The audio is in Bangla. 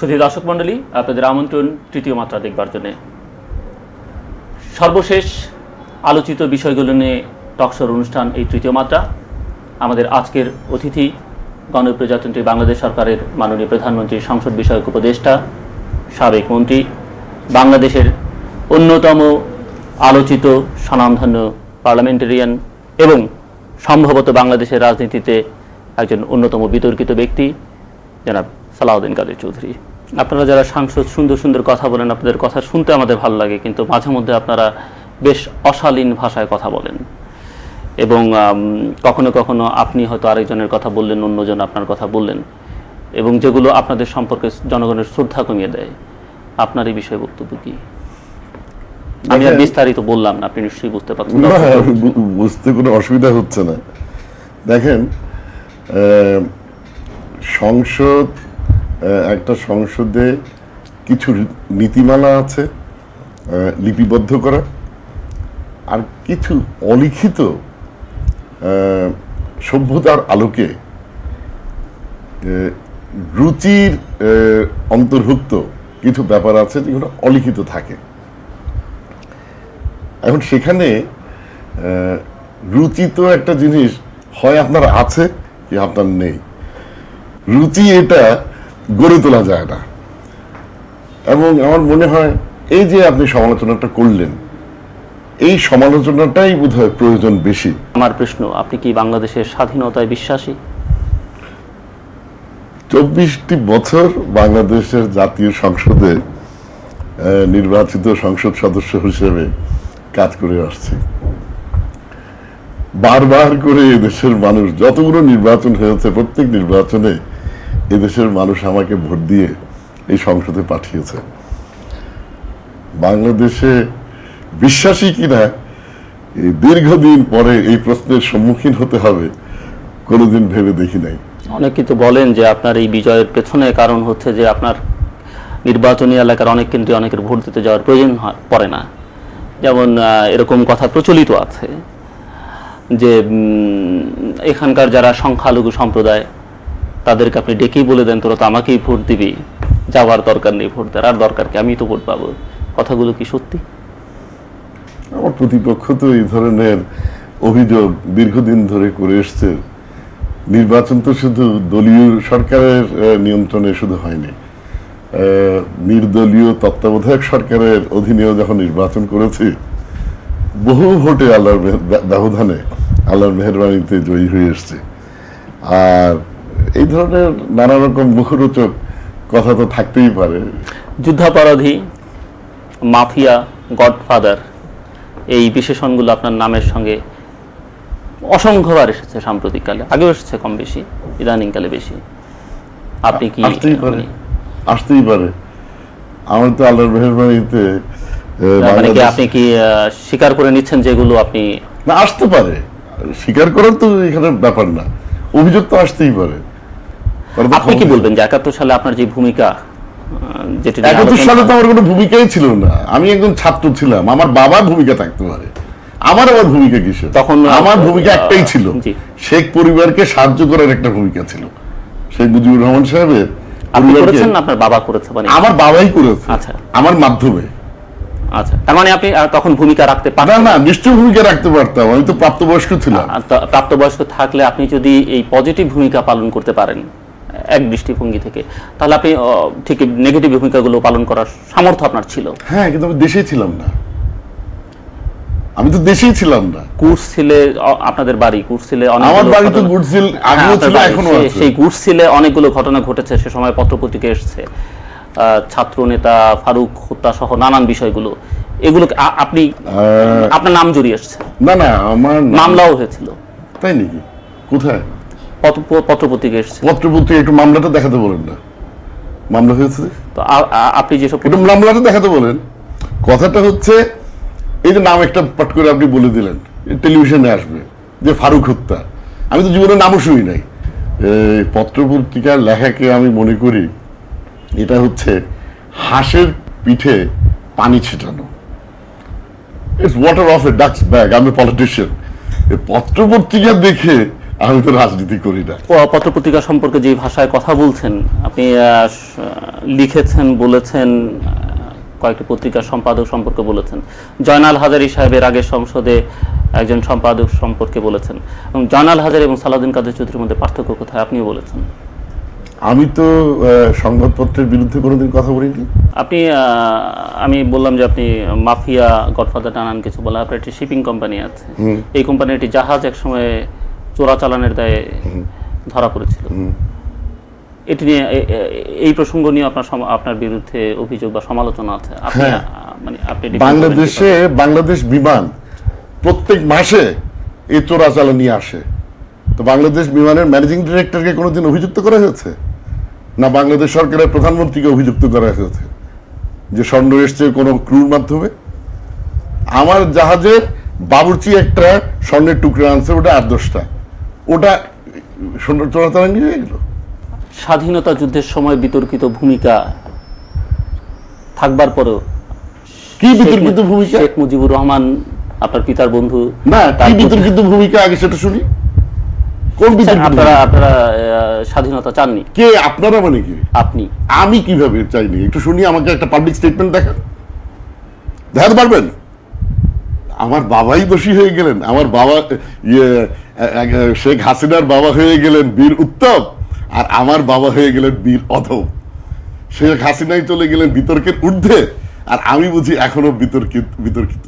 সুধী দর্শক মণ্ডলী, আপনাদের আমন্ত্রণ তৃতীয় মাত্রা দেখবার জন্য। সর্বশেষ আলোচিত বিষয়গুলো নিয়ে টকশোর অনুষ্ঠান এই তৃতীয় মাত্রা। আমাদের আজকের অতিথি গণপ্রজাতন্ত্রী বাংলাদেশ সরকারের মাননীয় প্রধানমন্ত্রী সংসদ বিষয়ক উপদেষ্টা, সাবেক মন্ত্রী, বাংলাদেশের অন্যতম আলোচিত স্বনামধন্য পার্লামেন্টারিয়ান এবং সম্ভবত বাংলাদেশের রাজনীতিতে একজন অন্যতম বিতর্কিত ব্যক্তি জনাব সালাউদ্দিন কাদের চৌধুরী। আপনারা যারা সাংসদ সুন্দর সুন্দর কথা বলেন, আপনাদের কথা শুনতে আমাদের ভালো লাগে, কিন্তু মাঝে মধ্যে আপনারা বেশ অশালীন ভাষায় কথা বলেন এবং কখনো কখনো আপনি হয়তো আরেকজনের কথা বললেন, অন্যজন আপনার কথা বললেন, এবং যেগুলো আপনাদের সম্পর্কে জনগণের শ্রদ্ধা কমিয়ে দেয়। আপনার এই বিষয়ে বক্তব্য কি? আমি আর বিস্তারিত বললাম না, আপনি নিশ্চয়ই বুঝতে পারছেন। বুঝতে কোনো অসুবিধা হচ্ছে না। দেখেন, সংসদ, একটা সংসদে কিছু নীতিমালা আছে লিপিবদ্ধ করা, আর কিছু অলিখিত সভ্যতার আলোকে রুচির অন্তর্ভুক্ত কিছু ব্যাপার আছে যেগুলো অলিখিত থাকে। এখন সেখানে রুচি তো একটা জিনিস, হয় আপনার আছে কি আপনার নেই। রুচি এটা গড়ে তোলা যায় না। এবং আমার মনে হয় এই যে আপনি সমালোচনাটা করলেন, এই সমালোচনাটাই বোধহয় প্রয়োজন বেশি। আমার প্রশ্ন, আপনি কি বাংলাদেশের স্বাধীনতায় বিশ্বাসী? 24টি বছর বাংলাদেশের জাতীয় সংসদে নির্বাচিত সংসদ সদস্য হিসেবে কাজ করে আসছি। বারবার করে এদেশের মানুষ, যতগুলো নির্বাচন হয়েছে, প্রত্যেক নির্বাচনে এদেশের মানুষ আমাকে ভোট দিয়ে এই সংসদে পাঠিয়েছে। বাংলাদেশে বিশ্বাসী কিনা এই দীর্ঘদিন পরে এই প্রশ্নের সম্মুখীন হতে হবে কোনোদিন ভেবে দেখি নাই। অনেক কিন্তু বলেন যে আপনার এই বিজয়ের পেছনে কারণ হচ্ছে যে আপনার নির্বাচনী এলাকার অনেক কেন্দ্রে অনেকের ভোট দিতে যাওয়ার প্রয়োজন পড়ে না। যেমন এরকম কথা প্রচলিত আছে যে এখানকার যারা সংখ্যালঘু সম্প্রদায়, তাদেরকে আপনি ডেকেই বলে দেন তোরা তো আমাকেই ভোট দিবি, যাওয়ার দরকার নেই, ভোট দেওয়ার আর দরকার কি, আমি তো ভোট পাবো। কথাগুলো কি সত্যি? আমার প্রতিপক্ষ তো এই ধরনের অভিযোগ দীর্ঘদিন ধরে করে এসছে। নির্বাচন তো শুধু দলীয় সরকারের নিয়ন্ত্রণে শুধু হয়নি, নির্দলীয় তত্ত্বাবধায়ক সরকারের অধীনেও যখন নির্বাচন করেছি, বহু ভোটে আল্লাহর ব্যবধানে, আল্লাহর মেহেরবানিতে জয়ী হয়ে এসছে। আর এই ধরনের নানা রকম মুখরোচক কথা তো থাকতেই পারে। যুদ্ধাপরাধী, মাফিয়া, গডফাদার, এই বিশেষণগুলো আপনার নামের সঙ্গে অসংখ্যবার এসেছে সাম্প্রতিককালে, আগেও এসেছে কম বেশি, ইদানিংকালে বেশি। আপনি কি? আসতেই পারে। আমার তো আল্লাহর মেহেরবানিতে, আপনি কি স্বীকার করে নিচ্ছেন যেগুলো আপনি? না, আসতে পারে, স্বীকার করার তো এখানে ব্যাপার না, অভিযোগ তো আসতেই পারে। আপনি কি বলবেন যে 71 সালে আপনার যে ভূমিকা, 71 সালে তো আমার কোনো ভূমিকাই ছিল না, আমি একজন ছাত্র ছিলাম। আমার বাবার ভূমিকা থাকতে পারে, আমার ভূমিকা কিসের? তখন আমার ভূমিকা একটাই ছিল, শেখ পরিবারকে সাহায্য করার একটা ভূমিকা ছিল। শেখ মুজিবুর রহমান সাহেবের আপনার বাবা করেছে? আমার বাবাই করেছে। আচ্ছা, আমার মাধ্যমে। আচ্ছা, তার মানে আপনি তখন ভূমিকা রাখতে পারতেন? না, নিশ্চয়ই ভূমিকা রাখতে পারতাম, আমি তো প্রাপ্তবয়স্ক ছিলাম। প্রাপ্তবয়স্ক থাকলে আপনি যদি এই পজিটিভ ভূমিকা পালন করতে পারেন এক দৃষ্টিভঙ্গি থেকে, তাহলে আপনি ঠিক নেগেটিভ ভূমিকাগুলো পালন করার সামর্থ্য আপনার ছিল। হ্যাঁ, কিন্তু আমি দেশেই ছিলাম না, আমি তো দেশেই ছিলাম না। কুর্সিলে আপনাদের বাড়ি, কুর্সিলে আমার বাড়ি তো কুর্সিল আগেও ছিল, এখনো আছে। সেই কুর্সিলে অনেকগুলো ঘটনা ঘটেছে, সে সময় পত্রপত্রিকা এসেছে, ছাত্র নেতা ফারুক হত্যা সহ নানান বিষয়গুলো, এগুলো আপনি আপনার নাম জড়িয়ে এসেছে? না, আমার মামলাও হয়েছিল। তাই নাকি? কোথায়? পত্রপত্রিকা এসেছে। পত্রপত্রিকা একটু মামলাটা দেখাতে বলেন না। মামলা হয়েছে তো আপনি যেসব একটু মামলাটা দেখাতে বলেন। কথাটা হচ্ছে এই যে নাম একটা পট করে আপনি বলে দিলেন, টেলিভিশনে আসবে যে ফারুক হত্যা, আমি তো জীবনে নামও শুনি নাই। পত্রপত্রিকার লেখাকে আমি মনে করি এটা হচ্ছে হাঁসের পিঠে পানি ছিটানো। It's water off a duck's back. আমি পলিটিশিয়ান, পত্রপত্রিকা দেখে আমি তো রাজনীতি করি না। পত্রপত্রিকা সম্পর্কে যে ভাষায় কথা বলছেন আপনি, লিখেছেন, বলেছেন, কয়েকটি পত্রিকার সম্পাদক সম্পর্কে বলেছেন, জয়নাল হাজারী সাহেবের আগের সংসদে একজন সম্পাদক সম্পর্কে বলেছেন, এবং জয়নাল হাজারী এবং সালাউদ্দিন কাদের চৌধুরীর মধ্যে পার্থক্য কোথায় আপনিও বলেছেন। আমি তো সংবাদপত্রের বিরুদ্ধে কোনোদিন কথা বলিনি। আপনি আমি বললাম যে আপনি মাফিয়া, গডফাদার নানান কিছু বলা, আপনার একটি শিপিং কোম্পানি আছে, এই কোম্পানির একটি জাহাজ একসময় চোরাচালানের দায়ে ধরা পড়েছিল। এটি নিয়ে, এই প্রসঙ্গ নিয়ে আপনার বিরুদ্ধে অভিযোগ বা সমালোচনা আছে। মানে আপনি বাংলাদেশ বিমান প্রত্যেক মাসে এই চোরাচালান নিয়ে আসে, তো বাংলাদেশ বিমানের ম্যানেজিং ডিরেক্টরকে কোনোদিন অভিযুক্ত করা হয়েছে না বাংলাদেশ সরকারের প্রধানমন্ত্রীকে অভিযুক্ত করা হয়েছে যে স্বর্ণ এসছে কোনো ক্রুর মাধ্যমে? আমার জাহাজের বাবুর্চি একটা স্বর্ণের টুকরা আনছে, ওটা 8-10টা, ওটা চোরাচালান নিয়ে গেল। স্বাধীনতা যুদ্ধের সময় বিতর্কিত ভূমিকা থাকবার পরেও, কি বিতর্কিত ভূমিকা? শেখ মুজিবুর রহমান আপনার পিতার বন্ধু, না কি বিতর্কিত ভূমিকা আগে সেটা শুনি। কোন বিতর্কিত? আপনারা স্বাধীনতা চাননি। কে আপনারা? মানে কি আপনি? আমি কিভাবে চাইনি একটু শুনি, আমাকে একটা পাবলিক স্টেটমেন্ট দেখাতে পারবেন? আমার বাবাই দোষী হয়ে গেলেন, আমার বাবা শেখ হাসিনার বাবা হয়ে গেলেন বীর উত্তম, আর আমার বাবা হয়ে গেলেন বীর অধম। শেখ হাসিনাই চলে গেলেন বিতর্কের ঊর্ধ্বে, আর আমি বুঝি এখনো বিতর্কিত।